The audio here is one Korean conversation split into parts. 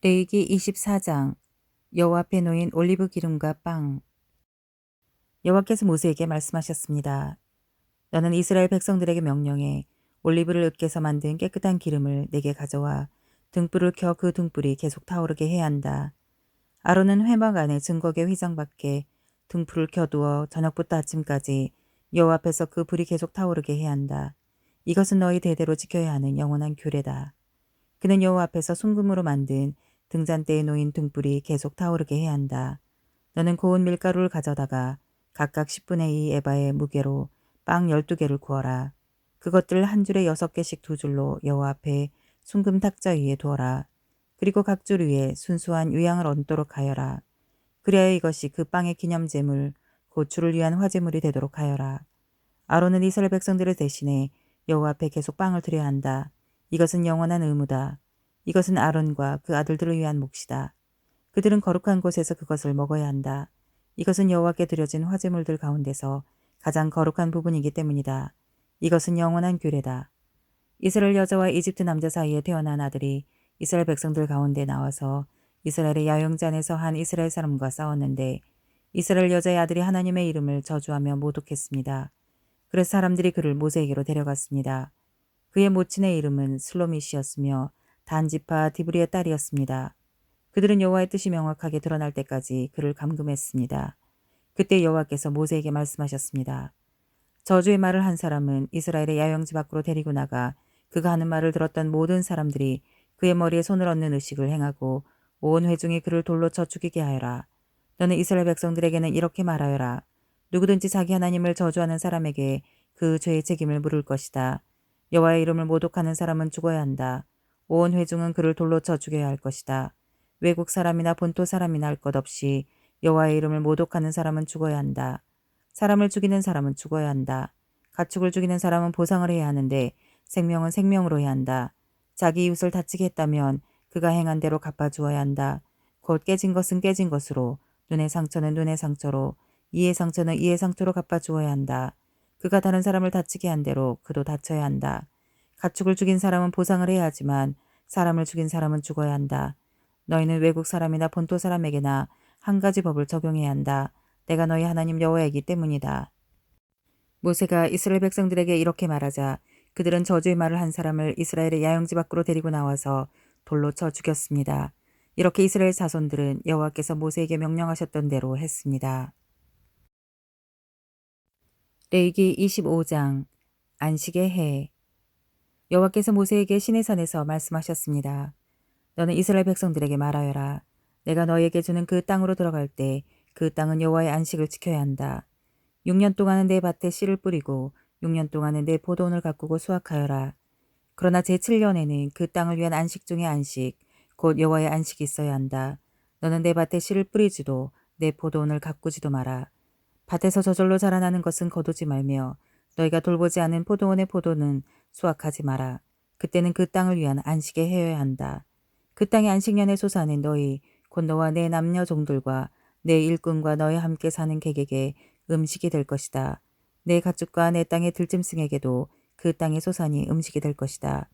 레위기 24장. 여호와 앞에 놓인 올리브 기름과 빵. 여호와께서 모세에게 말씀하셨습니다. 너는 이스라엘 백성들에게 명령해 올리브를 으깨서 만든 깨끗한 기름을 내게 가져와 등불을 켜 그 등불이 계속 타오르게 해야 한다. 아론은 회막 안에 증거궤 휘장 밖에 등불을 켜두어 저녁부터 아침까지 여호와 앞에서 그 불이 계속 타오르게 해야 한다. 이것은 너희 대대로 지켜야 하는 영원한 규례다. 그는 여호와 앞에서 순금으로 만든 등잔대에 놓인 등불이 계속 타오르게 해야 한다. 너는 고운 밀가루를 가져다가 각각 10분의 2 에바의 무게로 빵 12개를 구워라. 그것들 한 줄에 6개씩 두 줄로 여호와 앞에 순금 탁자 위에 두어라. 그리고 각 줄 위에 순수한 유향을 얹도록 하여라. 그리하여 이것이 그 빵의 기념제물, 곧 주를 위한 화제물이 되도록 하여라. 아론은 이스라엘 백성들을 대신해 여호와 앞에 계속 빵을 드려야 한다. 이것은 영원한 의무다. 이것은 아론과 그 아들들을 위한 몫이다. 그들은 거룩한 곳에서 그것을 먹어야 한다. 이것은 여호와께 드려진 화제물들 가운데서 가장 거룩한 부분이기 때문이다. 이것은 영원한 규례다. 이스라엘 여자와 이집트 남자 사이에 태어난 아들이 이스라엘 백성들 가운데 나와서 이스라엘의 야영잔에서 한 이스라엘 사람과 싸웠는데 이스라엘 여자의 아들이 하나님의 이름을 저주하며 모독했습니다. 그래서 사람들이 그를 모세에게로 데려갔습니다. 그의 모친의 이름은 슬로밋이었으며 단지파 디브리의 딸이었습니다. 그들은 여호와의 뜻이 명확하게 드러날 때까지 그를 감금했습니다. 그때 여호와께서 모세에게 말씀하셨습니다. 저주의 말을 한 사람은 이스라엘의 야영지 밖으로 데리고 나가 그가 하는 말을 들었던 모든 사람들이 그의 머리에 손을 얹는 의식을 행하고 온 회중이 그를 돌로 쳐 죽이게 하여라. 너는 이스라엘 백성들에게는 이렇게 말하여라. 누구든지 자기 하나님을 저주하는 사람에게 그 죄의 책임을 물을 것이다. 여호와의 이름을 모독하는 사람은 죽어야 한다. 온 회중은 그를 돌로 쳐 죽여야 할 것이다. 외국 사람이나 본토 사람이나 할 것 없이 여호와의 이름을 모독하는 사람은 죽어야 한다. 사람을 죽이는 사람은 죽어야 한다. 가축을 죽이는 사람은 보상을 해야 하는데 생명은 생명으로 해야 한다. 자기 이웃을 다치게 했다면 그가 행한 대로 갚아주어야 한다. 곧 깨진 것은 깨진 것으로, 눈의 상처는 눈의 상처로, 이의 상처는 이의 상처로 갚아주어야 한다. 그가 다른 사람을 다치게 한 대로 그도 다쳐야 한다. 가축을 죽인 사람은 보상을 해야 하지만 사람을 죽인 사람은 죽어야 한다. 너희는 외국 사람이나 본토 사람에게나 한 가지 법을 적용해야 한다. 내가 너희 하나님 여호와이기 때문이다. 모세가 이스라엘 백성들에게 이렇게 말하자 그들은 저주의 말을 한 사람을 이스라엘의 야영지 밖으로 데리고 나와서 돌로 쳐 죽였습니다. 이렇게 이스라엘 자손들은 여호와께서 모세에게 명령하셨던 대로 했습니다. 레위기 25장. 안식의 해. 여호와께서 모세에게 시내산에서 말씀하셨습니다. 너는 이스라엘 백성들에게 말하여라. 내가 너희에게 주는 그 땅으로 들어갈 때 그 땅은 여호와의 안식을 지켜야 한다. 6년 동안은 내 밭에 씨를 뿌리고 6년 동안은 내 포도원을 가꾸고 수확하여라. 그러나 제7년에는 그 땅을 위한 안식 중의 안식, 곧 여호와의 안식이 있어야 한다. 너는 내 밭에 씨를 뿌리지도 내 포도원을 가꾸지도 마라. 밭에서 저절로 자라나는 것은 거두지 말며 너희가 돌보지 않은 포도원의 포도는 수확하지 마라. 그때는 그 땅을 위한 안식에 헤어야 한다. 그 땅의 안식년의 소산은 너희 곧 너와 내 남녀 종들과 내 일꾼과 너희 함께 사는 객에게 음식이 될 것이다. 내 가축과 내 땅의 들짐승에게도 그 땅의 소산이 음식이 될 것이다.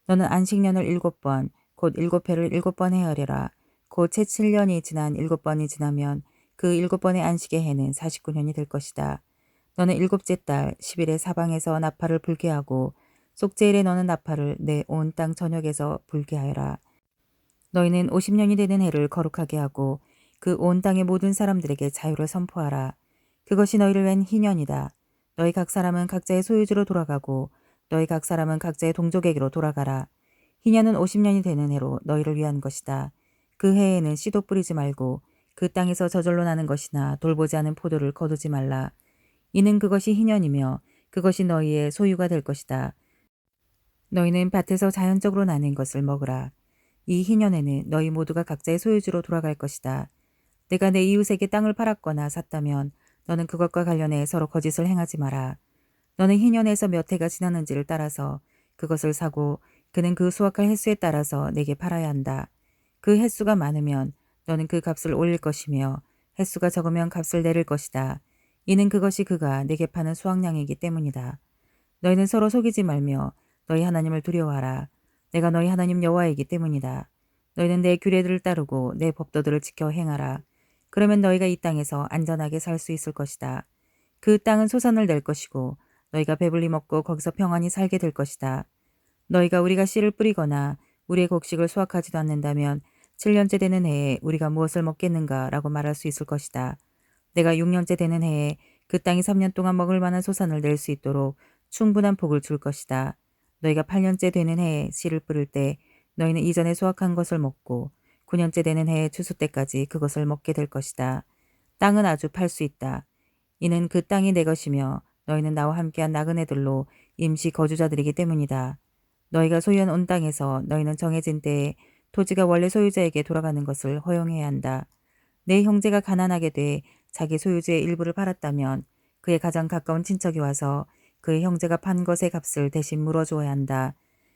너는 안식년을 7번, 곧 7회를 7번 헤아려라. 곧 제7년이 지난 7번이 지나면 그 7번의 안식의 해는 49년이 될 것이다. 너는 일곱째 달 10일에 사방에서 나팔을 불게 하고 속죄일에 너는 나팔을 내 온 땅 전역에서 불게 하여라. 너희는 50년이 되는 해를 거룩하게 하고 그 온 땅의 모든 사람들에게 자유를 선포하라. 그것이 너희를 위한 희년이다. 너희 각 사람은 각자의 소유지로 돌아가고 너희 각 사람은 각자의 동족에게로 돌아가라. 희년은 50년이 되는 해로 너희를 위한 것이다. 그 해에는 씨도 뿌리지 말고 그 땅에서 저절로 나는 것이나 돌보지 않은 포도를 거두지 말라. 이는 그것이 희년이며 그것이 너희의 소유가 될 것이다. 너희는 밭에서 자연적으로 나는 것을 먹으라. 이 희년에는 너희 모두가 각자의 소유지로 돌아갈 것이다. 내가 내 이웃에게 땅을 팔았거나 샀다면 너는 그것과 관련해 서로 거짓을 행하지 마라. 너는 희년에서 몇 해가 지났는지를 따라서 그것을 사고 그는 그 수확할 횟수에 따라서 내게 팔아야 한다. 그 횟수가 많으면 너는 그 값을 올릴 것이며 횟수가 적으면 값을 내릴 것이다. 이는 그것이 그가 내게 파는 수확량이기 때문이다. 너희는 서로 속이지 말며 너희 하나님을 두려워하라. 내가 너희 하나님 여호와이기 때문이다. 너희는 내 규례들을 따르고 내 법도들을 지켜 행하라. 그러면 너희가 이 땅에서 안전하게 살 수 있을 것이다. 그 땅은 소산을 낼 것이고 너희가 배불리 먹고 거기서 평안히 살게 될 것이다. 너희가 우리가 씨를 뿌리거나 우리의 곡식을 수확하지도 않는다면 7년째 되는 해에 우리가 무엇을 먹겠는가 라고 말할 수 있을 것이다. 내가 6년째 되는 해에 그 땅이 3년 동안 먹을 만한 소산을 낼 수 있도록 충분한 복을 줄 것이다. 너희가 8년째 되는 해에 씨를 뿌릴 때 너희는 이전에 수확한 것을 먹고 9년째 되는 해에 추수 때까지 그것을 먹게 될 것이다. 땅은 아주 팔 수 있다. 이는 그 땅이 내 것이며 너희는 나와 함께한 나그네들로 임시 거주자들이기 때문이다. 너희가 소유한 온 땅에서 너희는 정해진 때에 토지가 원래 소유자에게 돌아가는 것을 허용해야 한다. 내 형제가 가난하게 돼 자기 소유지의 일부를 팔았다면 그의 가장 가까운 친척이 와서 그의 형제가 판 것의 값을 대신 물어주어야 한다.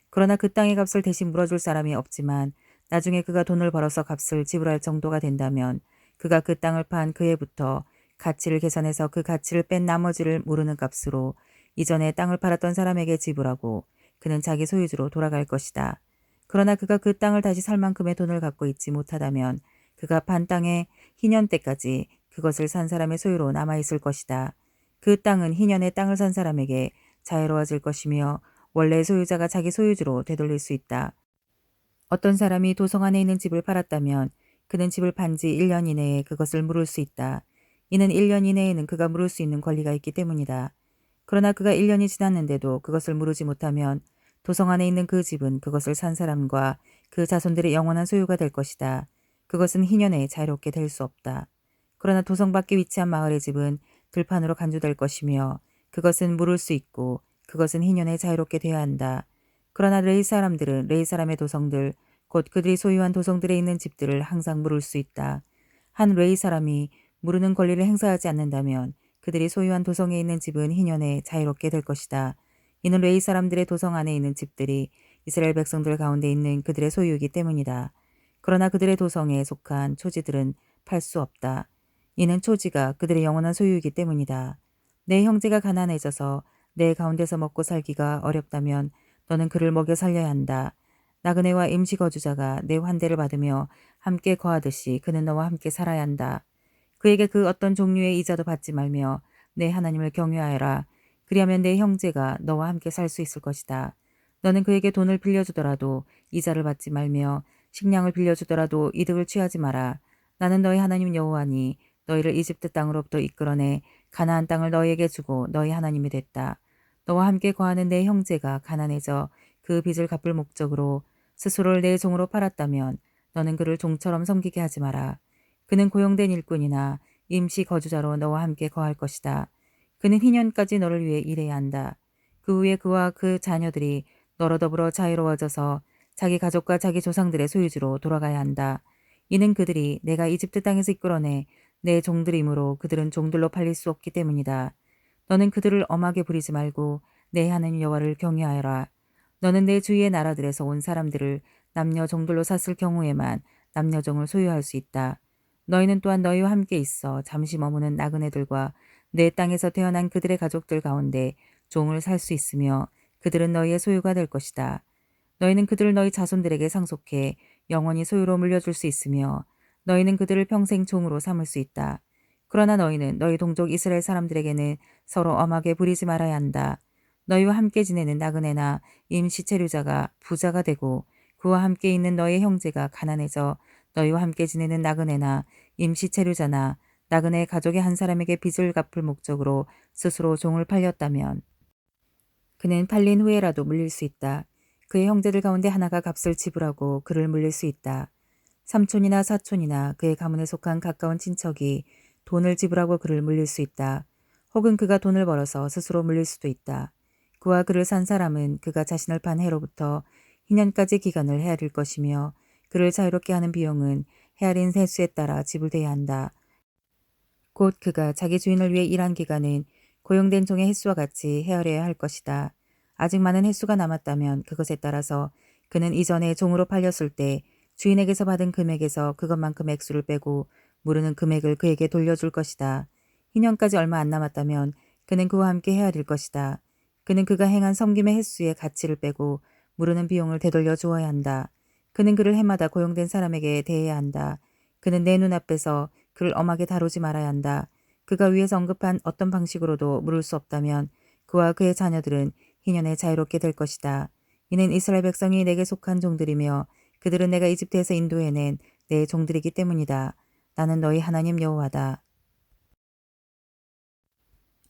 그러나 그 땅의 값을 대신 물어줄 사람이 없지만 나중에 그가 돈을 벌어서 값을 지불할 정도가 된다면 그가 그 땅을 판 그 해부터 가치를 계산해서 그 가치를 뺀 나머지를 모르는 값으로 이전에 땅을 팔았던 사람에게 지불하고 그는 자기 소유주로 돌아갈 것이다. 그러나 그가 그 땅을 다시 살 만큼의 돈을 갖고 있지 못하다면 그가 판 땅의 희년 때까지 그것을 산 사람의 소유로 남아있을 것이다. 그 땅은 희년의 땅을 산 사람에게 자유로워질 것이며 원래 소유자가 자기 소유주로 되돌릴 수 있다. 어떤 사람이 도성 안에 있는 집을 팔았다면 그는 집을 판 지 1년 이내에 그것을 물을 수 있다. 이는 1년 이내에는 그가 물을 수 있는 권리가 있기 때문이다. 그러나 그가 1년이 지났는데도 그것을 물으지 못하면 도성 안에 있는 그 집은 그것을 산 사람과 그 자손들의 영원한 소유가 될 것이다. 그것은 희년에 자유롭게 될 수 없다. 그러나 도성 밖에 위치한 마을의 집은 들판으로 간주될 것이며 그것은 물을 수 있고 그것은 희년에 자유롭게 되어야 한다. 그러나 레위 사람들은 레위 사람의 도성들, 곧 그들이 소유한 도성들에 있는 집들을 항상 물을 수 있다. 한 레위 사람이 무르는 권리를 행사하지 않는다면 그들이 소유한 도성에 있는 집은 희년에 자유롭게 될 것이다. 이는 레위 사람들의 도성 안에 있는 집들이 이스라엘 백성들 가운데 있는 그들의 소유이기 때문이다. 그러나 그들의 도성에 속한 초지들은 팔 수 없다. 이는 초지가 그들의 영원한 소유이기 때문이다. 내 형제가 가난해져서 내 가운데서 먹고 살기가 어렵다면 너는 그를 먹여 살려야 한다. 나그네와 임시 거주자가 내 환대를 받으며 함께 거하듯이 그는 너와 함께 살아야 한다. 그에게 그 어떤 종류의 이자도 받지 말며 내 하나님을 경외하여라. 그리하면 내 형제가 너와 함께 살 수 있을 것이다. 너는 그에게 돈을 빌려주더라도 이자를 받지 말며 식량을 빌려주더라도 이득을 취하지 마라. 나는 너희 하나님 여호와니 너희를 이집트 땅으로부터 이끌어내 가나안 땅을 너희에게 주고 너희 하나님이 됐다. 너와 함께 거하는 내 형제가 가난해져 그 빚을 갚을 목적으로 스스로를 내 종으로 팔았다면 너는 그를 종처럼 섬기게 하지 마라. 그는 고용된 일꾼이나 임시 거주자로 너와 함께 거할 것이다. 그는 희년까지 너를 위해 일해야 한다. 그 후에 그와 그 자녀들이 너로 더불어 자유로워져서 자기 가족과 자기 조상들의 소유주로 돌아가야 한다. 이는 그들이 내가 이집트 땅에서 이끌어내 내 종들이므로 그들은 종들로 팔릴 수 없기 때문이다. 너는 그들을 엄하게 부리지 말고 내 하나님 여호와를 경외하여라. 너는 내 주위의 나라들에서 온 사람들을 남녀 종들로 샀을 경우에만 남녀 종을 소유할 수 있다. 너희는 또한 너희와 함께 있어 잠시 머무는 나그네들과 내 땅에서 태어난 그들의 가족들 가운데 종을 살 수 있으며 그들은 너희의 소유가 될 것이다. 너희는 그들을 너희 자손들에게 상속해 영원히 소유로 물려줄 수 있으며 너희는 그들을 평생 종으로 삼을 수 있다. 그러나 너희는 너희 동족 이스라엘 사람들에게는 서로 엄하게 부리지 말아야 한다. 너희와 함께 지내는 나그네나 임시 체류자가 부자가 되고 그와 함께 있는 너희 형제가 가난해져 너희와 함께 지내는 나그네나 임시 체류자나 나그네 가족의 한 사람에게 빚을 갚을 목적으로 스스로 종을 팔렸다면 그는 팔린 후에라도 물릴 수 있다. 그의 형제들 가운데 하나가 값을 지불하고 그를 물릴 수 있다. 삼촌이나 사촌이나 그의 가문에 속한 가까운 친척이 돈을 지불하고 그를 물릴 수 있다. 혹은 그가 돈을 벌어서 스스로 물릴 수도 있다. 그와 그를 산 사람은 그가 자신을 판 해로부터 희년까지 기간을 헤아릴 것이며 그를 자유롭게 하는 비용은 헤아린 횟수에 따라 지불돼야 한다. 곧 그가 자기 주인을 위해 일한 기간은 고용된 종의 횟수와 같이 헤아려야 할 것이다. 아직 많은 횟수가 남았다면 그것에 따라서 그는 이전에 종으로 팔렸을 때 주인에게서 받은 금액에서 그것만큼 액수를 빼고 무르는 금액을 그에게 돌려줄 것이다. 희년까지 얼마 안 남았다면 그는 그와 함께 헤아릴 것이다. 그는 그가 행한 섬김의 횟수의 가치를 빼고 무르는 비용을 되돌려 주어야 한다. 그는 그를 해마다 고용된 사람에게 대해야 한다. 그는 내 눈앞에서 그를 엄하게 다루지 말아야 한다. 그가 위에서 언급한 어떤 방식으로도 물을 수 없다면 그와 그의 자녀들은 희년에 자유롭게 될 것이다. 이는 이스라엘 백성이 내게 속한 종들이며 그들은 내가 이집트에서 인도해낸 내 종들이기 때문이다. 나는 너희 하나님 여호와다.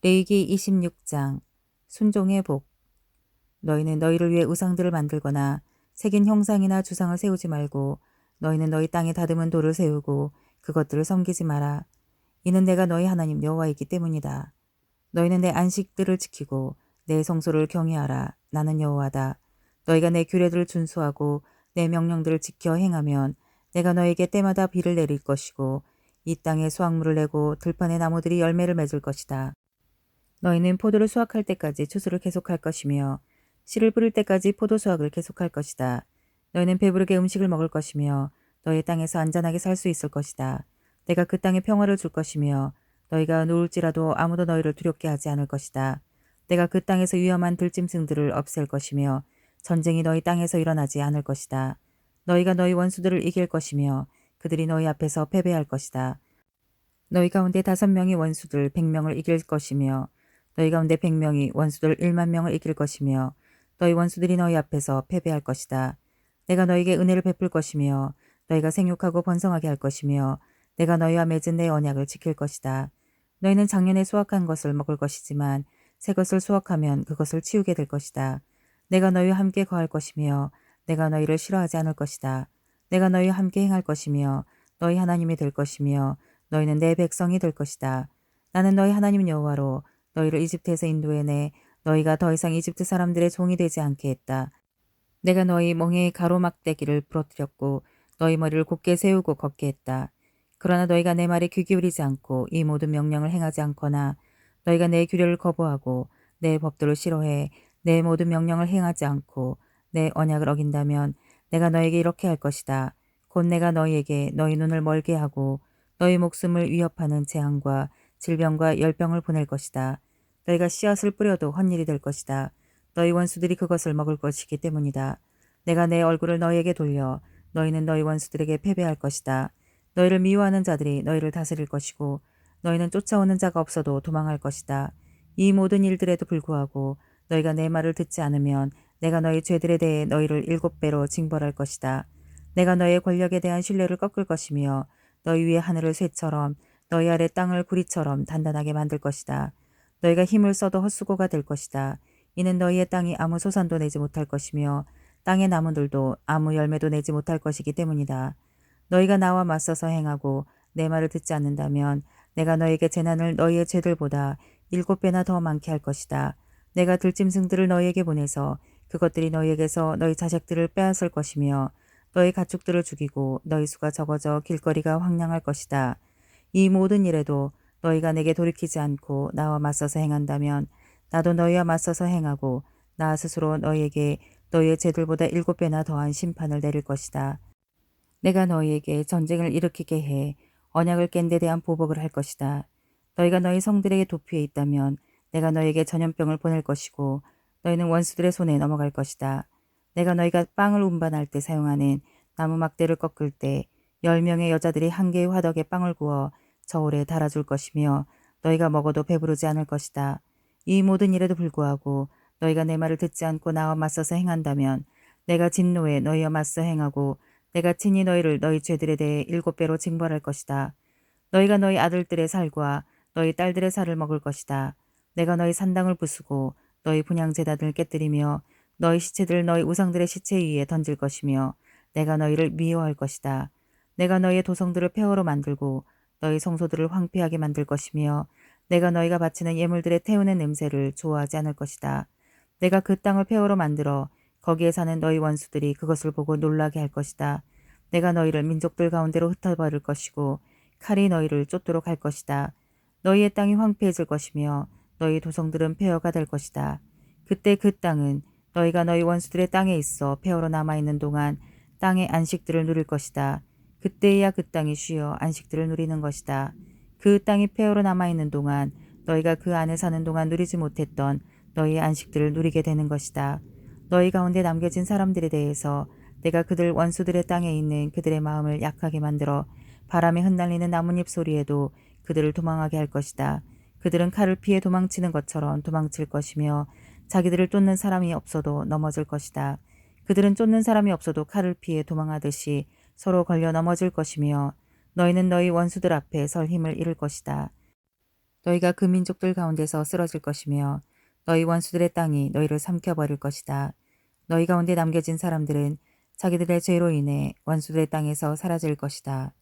레위기 26장 순종의 복. 너희는 너희를 위해 우상들을 만들거나 새긴 형상이나 주상을 세우지 말고 너희는 너희 땅에 다듬은 돌을 세우고 그것들을 섬기지 마라. 이는 내가 너희 하나님 여호와이기 때문이다. 너희는 내 안식들을 지키고 내 성소를 경외하라. 나는 여호와다. 너희가 내 규례들을 준수하고 내 명령들을 지켜 행하면 내가 너에게 때마다 비를 내릴 것이고 이 땅에 수확물을 내고 들판의 나무들이 열매를 맺을 것이다. 너희는 포도를 수확할 때까지 추수를 계속할 것이며 씨를 뿌릴 때까지 포도 수확을 계속할 것이다. 너희는 배부르게 음식을 먹을 것이며 너희 땅에서 안전하게 살 수 있을 것이다. 내가 그 땅에 평화를 줄 것이며 너희가 누울지라도 아무도 너희를 두렵게 하지 않을 것이다. 내가 그 땅에서 위험한 들짐승들을 없앨 것이며 전쟁이 너희 땅에서 일어나지 않을 것이다. 너희가 너희 원수들을 이길 것이며 그들이 너희 앞에서 패배할 것이다. 너희 가운데 5명이 원수들 100명을 이길 것이며 너희 가운데 100명이 원수들 1만 명을 이길 것이며 너희 원수들이 너희 앞에서 패배할 것이다. 내가 너희에게 은혜를 베풀 것이며 너희가 생육하고 번성하게 할 것이며 내가 너희와 맺은 내 언약을 지킬 것이다. 너희는 작년에 수확한 것을 먹을 것이지만 새 것을 수확하면 그것을 치우게 될 것이다. 내가 너희와 함께 거할 것이며 내가 너희를 싫어하지 않을 것이다. 내가 너희와 함께 행할 것이며 너희 하나님이 될 것이며 너희는 내 백성이 될 것이다. 나는 너희 하나님 여호와로 너희를 이집트에서 인도해내 너희가 더 이상 이집트 사람들의 종이 되지 않게 했다. 내가 너희 멍에의 가로막대기를 부러뜨렸고 너희 머리를 곧게 세우고 걷게 했다. 그러나 너희가 내 말에 귀 기울이지 않고 이 모든 명령을 행하지 않거나 너희가 내 규례를 거부하고 내 법도를 싫어해 내 모든 명령을 행하지 않고 내 언약을 어긴다면 내가 너에게 이렇게 할 것이다. 곧 내가 너희에게 너희 눈을 멀게 하고 너희 목숨을 위협하는 재앙과 질병과 열병을 보낼 것이다. 너희가 씨앗을 뿌려도 헛일이 될 것이다. 너희 원수들이 그것을 먹을 것이기 때문이다. 내가 내 얼굴을 너희에게 돌려 너희는 너희 원수들에게 패배할 것이다. 너희를 미워하는 자들이 너희를 다스릴 것이고 너희는 쫓아오는 자가 없어도 도망할 것이다. 이 모든 일들에도 불구하고 너희가 내 말을 듣지 않으면 내가 너희 죄들에 대해 너희를 7배로 징벌할 것이다. 내가 너희의 권력에 대한 신뢰를 꺾을 것이며 너희 위에 하늘을 쇠처럼 너희 아래 땅을 구리처럼 단단하게 만들 것이다. 너희가 힘을 써도 헛수고가 될 것이다. 이는 너희의 땅이 아무 소산도 내지 못할 것이며 땅의 나무들도 아무 열매도 내지 못할 것이기 때문이다. 너희가 나와 맞서서 행하고 내 말을 듣지 않는다면 내가 너희에게 재난을 너희의 죄들보다 7배나 더 많게 할 것이다. 내가 들짐승들을 너희에게 보내서 그것들이 너희에게서 너희 자식들을 빼앗을 것이며 너희 가축들을 죽이고 너희 수가 적어져 길거리가 황량할 것이다. 이 모든 일에도 너희가 내게 돌이키지 않고 나와 맞서서 행한다면 나도 너희와 맞서서 행하고 나 스스로 너희에게 너희의 죄들보다 7배나 더한 심판을 내릴 것이다. 내가 너희에게 전쟁을 일으키게 해 언약을 깬 데 대한 보복을 할 것이다. 너희가 너희 성들에게 도피해 있다면 내가 너희에게 전염병을 보낼 것이고 너희는 원수들의 손에 넘어갈 것이다. 내가 너희가 빵을 운반할 때 사용하는 나무 막대를 꺾을 때 10명의 여자들이 한 개의 화덕에 빵을 구워 저울에 달아줄 것이며 너희가 먹어도 배부르지 않을 것이다. 이 모든 일에도 불구하고 너희가 내 말을 듣지 않고 나와 맞서서 행한다면 내가 진노에 너희와 맞서 행하고 내가 친히 너희를 너희 죄들에 대해 7배로 징벌할 것이다. 너희가 너희 아들들의 살과 너희 딸들의 살을 먹을 것이다. 내가 너희 산당을 부수고 너희 분향제단을 깨뜨리며 너희 시체들을 너희 우상들의 시체 위에 던질 것이며 내가 너희를 미워할 것이다. 내가 너희의 도성들을 폐허로 만들고 너희 성소들을 황폐하게 만들 것이며 내가 너희가 바치는 예물들의 태우는 냄새를 좋아하지 않을 것이다. 내가 그 땅을 폐허로 만들어 거기에 사는 너희 원수들이 그것을 보고 놀라게 할 것이다. 내가 너희를 민족들 가운데로 흩어버릴 것이고 칼이 너희를 쫓도록 할 것이다. 너희의 땅이 황폐해질 것이며 너희 도성들은 폐허가 될 것이다. 그때 그 땅은 너희가 너희 원수들의 땅에 있어 폐허로 남아있는 동안 땅의 안식들을 누릴 것이다. 그때야 그 땅이 쉬어 안식들을 누리는 것이다. 그 땅이 폐허로 남아있는 동안 너희가 그 안에 사는 동안 누리지 못했던 너희의 안식들을 누리게 되는 것이다. 너희 가운데 남겨진 사람들에 대해서 내가 그들 원수들의 땅에 있는 그들의 마음을 약하게 만들어 바람에 흩날리는 나뭇잎 소리에도 그들을 도망하게 할 것이다. 그들은 칼을 피해 도망치는 것처럼 도망칠 것이며 자기들을 쫓는 사람이 없어도 넘어질 것이다. 그들은 쫓는 사람이 없어도 칼을 피해 도망하듯이 서로 걸려 넘어질 것이며 너희는 너희 원수들 앞에 설 힘을 잃을 것이다. 너희가 그 민족들 가운데서 쓰러질 것이며 너희 원수들의 땅이 너희를 삼켜버릴 것이다. 너희 가운데 남겨진 사람들은 자기들의 죄로 인해 원수들의 땅에서 사라질 것이다.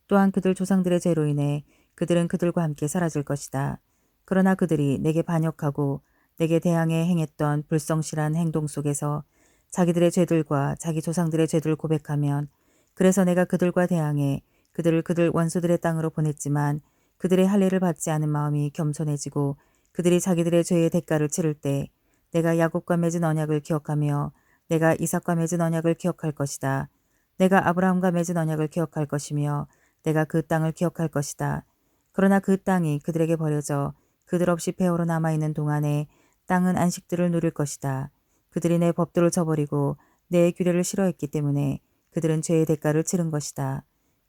또한 그들 조상들의 죄로 인해 그들은 그들과 함께 사라질 것이다. 그러나 그들이 내게 반역하고 내게 대항해 행했던 불성실한 행동 속에서 자기들의 죄들과 자기 조상들의 죄들을 고백하면 그래서 내가 그들과 대항해 그들을 그들 원수들의 땅으로 보냈지만 그들의 할례를 받지 않은 마음이 겸손해지고 그들이 자기들의 죄의 대가를 치를 때 내가 야곱과 맺은 언약을 기억하며 내가 이삭과 맺은 언약을 기억할 것이다. 내가 아브라함과 맺은 언약을 기억할 것이며 내가 그 땅을 기억할 것이다. 그러나 그 땅이 그들에게 버려져 그들 없이 폐허로 남아있는 동안에 땅은 안식들을 누릴 것이다. 그들이 내 법도를 저버리고 내 규례를 싫어했기 때문에 그들은 죄의 대가를 치른 것이다.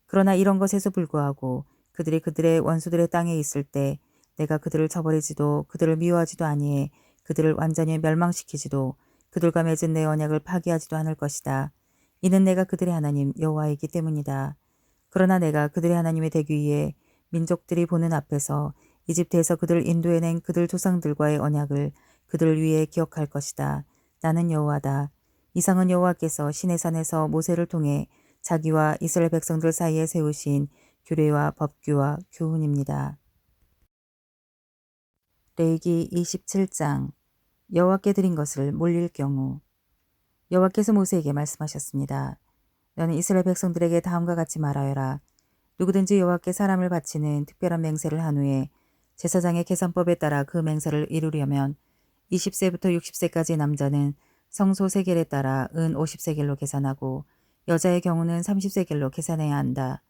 그러나 이런 것에도 불구하고 그들이 그들의 원수들의 땅에 있을 때 내가 그들을 저버리지도 그들을 미워하지도 아니해 그들을 완전히 멸망시키지도 그들과 맺은 내 언약을 파기하지도 않을 것이다. 이는 내가 그들의 하나님 여호와이기 때문이다. 그러나 내가 그들의 하나님이 되기 위해 민족들이 보는 앞에서 이집트에서 그들을 인도해낸 그들 조상들과의 언약을 그들 위에 기억할 것이다. 나는 여호와다. 이상은 여호와께서 시내산에서 모세를 통해 자기와 이스라엘 백성들 사이에 세우신 규례와 법규와 교훈입니다. 레위기 27장 여호와께 드린 것을 몰릴 경우 여호와께서 모세에게 말씀하셨습니다. 너는 이스라엘 백성들에게 다음과 같이 말하여라. 누구든지 여호와께 사람을 바치는 특별한 맹세를 한 후에 제사장의 계산법에 따라 그 맹세를 이루려면 20세부터 60세까지 남자는 성소 세겔에 따라 은 50세겔로 계산하고 여자의 경우는 30세겔로 계산해야 한다.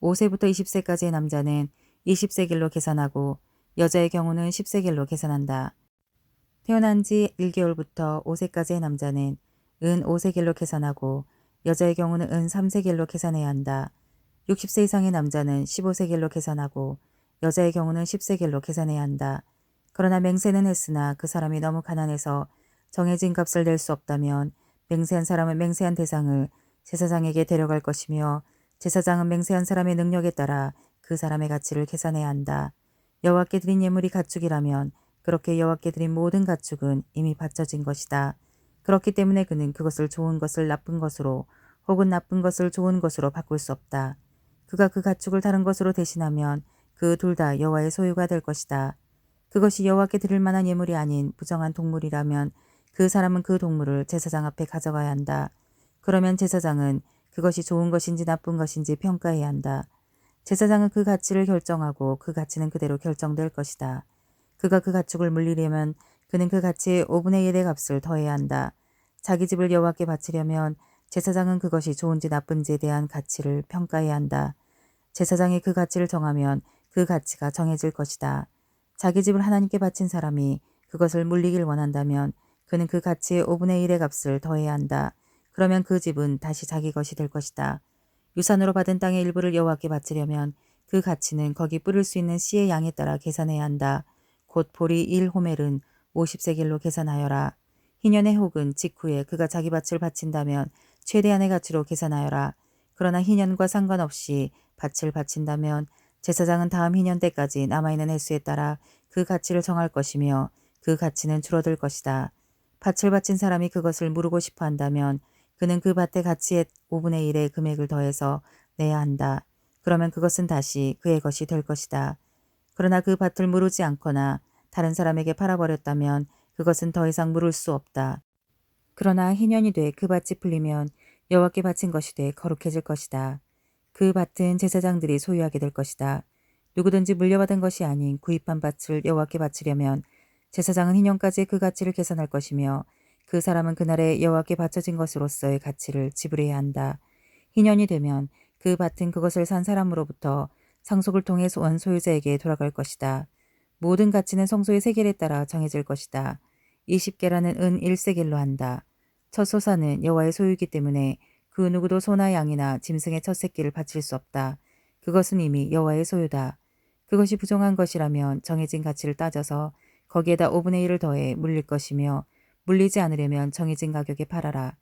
5세부터 20세까지의 남자는 20세겔로 계산하고 여자의 경우는 10세겔로 계산한다. 태어난 지 1개월부터 5세까지의 남자는 은 5세겔로 계산하고 여자의 경우는 은 3세겔로 계산해야 한다. 60세 이상의 남자는 15세겔로 계산하고 여자의 경우는 10세겔로 계산해야 한다. 그러나 맹세는 했으나 그 사람이 너무 가난해서 정해진 값을 낼 수 없다면 맹세한 사람은 맹세한 대상을 제사장에게 데려갈 것이며 제사장은 맹세한 사람의 능력에 따라 그 사람의 가치를 계산해야 한다. 여호와께 드린 예물이 가축이라면 그렇게 여호와께 드린 모든 가축은 이미 바쳐진 것이다. 그렇기 때문에 그는 그것을 좋은 것을 나쁜 것으로 혹은 나쁜 것을 좋은 것으로 바꿀 수 없다. 그가 그 가축을 다른 것으로 대신하면 그 둘 다 여호와의 소유가 될 것이다. 그것이 여호와께 드릴 만한 예물이 아닌 부정한 동물이라면 그 사람은 그 동물을 제사장 앞에 가져가야 한다. 그러면 제사장은 그것이 좋은 것인지 나쁜 것인지 평가해야 한다. 제사장은 그 가치를 결정하고 그 가치는 그대로 결정될 것이다. 그가 그 가축을 물리려면 그는 그 가치의 5분의 1의 값을 더해야 한다. 자기 집을 여호와께 바치려면 제사장은 그것이 좋은지 나쁜지에 대한 가치를 평가해야 한다. 제사장이 그 가치를 정하면 그 가치가 정해질 것이다. 자기 집을 하나님께 바친 사람이 그것을 물리길 원한다면 그는 그 가치의 5분의 1의 값을 더해야 한다. 그러면 그 집은 다시 자기 것이 될 것이다. 유산으로 받은 땅의 일부를 여호와께 바치려면 그 가치는 거기 뿌릴 수 있는 씨의 양에 따라 계산해야 한다. 곧 보리 1호멜은 50세겔로 계산하여라. 희년의 혹은 직후에 그가 자기 밭을 바친다면 최대한의 가치로 계산하여라. 그러나 희년과 상관없이 밭을 바친다면 제사장은 다음 희년 때까지 남아있는 횟수에 따라 그 가치를 정할 것이며 그 가치는 줄어들 것이다. 밭을 바친 사람이 그것을 무르고 싶어 한다면 그는 그 밭의 가치의 5분의 1의 금액을 더해서 내야 한다. 그러면 그것은 다시 그의 것이 될 것이다. 그러나 그 밭을 무르지 않거나 다른 사람에게 팔아버렸다면 그것은 더 이상 물을 수 없다. 그러나 희년이 돼 그 밭이 풀리면 여호와께 바친 것이 돼 거룩해질 것이다. 그 밭은 제사장들이 소유하게 될 것이다. 누구든지 물려받은 것이 아닌 구입한 밭을 여호와께 바치려면 제사장은 희년까지 그 가치를 계산할 것이며 그 사람은 그날에 여호와께 바쳐진 것으로서의 가치를 지불해야 한다. 희년이 되면 그 밭은 그것을 산 사람으로부터 상속을 통해 원소유자에게 돌아갈 것이다. 모든 가치는 성소의 세겔에 따라 정해질 것이다. 20개라는 은 1세겔로 한다. 첫 소사는 여호와의 소유이기 때문에 그 누구도 소나 양이나 짐승의 첫 새끼를 바칠 수 없다. 그것은 이미 여호와의 소유다. 그것이 부정한 것이라면 정해진 가치를 따져서 거기에다 5분의 1을 더해 물릴 것이며 물리지 않으려면 정해진 가격에 팔아라.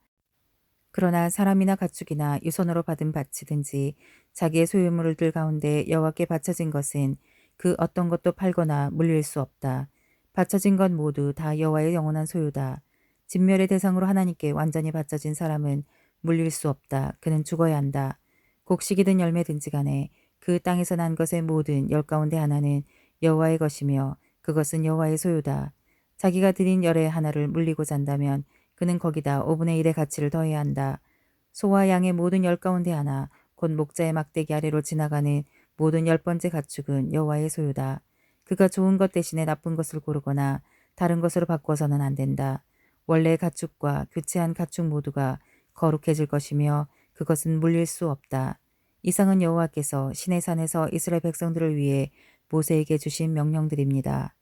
그러나 사람이나 가축이나 유선으로 받은 바치든지 자기의 소유물들 가운데 여호와께 바쳐진 것은 그 어떤 것도 팔거나 물릴 수 없다. 바쳐진 것 모두 다 여호와의 영원한 소유다. 진멸의 대상으로 하나님께 완전히 바쳐진 사람은 물릴 수 없다. 그는 죽어야 한다. 곡식이든 열매든지 간에 그 땅에서 난 것의 모든 열 가운데 하나는 여호와의 것이며 그것은 여호와의 소유다. 자기가 드린 열의 하나를 물리고자 한다면 그는 거기다 5분의 1의 가치를 더해야 한다. 소와 양의 모든 열 가운데 하나, 곧 목자의 막대기 아래로 지나가는 모든 10번째 가축은 여호와의 소유다. 그가 좋은 것 대신에 나쁜 것을 고르거나 다른 것으로 바꿔서는 안 된다. 원래 가축과 교체한 가축 모두가 거룩해질 것이며 그것은 물릴 수 없다. 이상은 여호와께서 시내산에서 이스라엘 백성들을 위해 모세에게 주신 명령들입니다.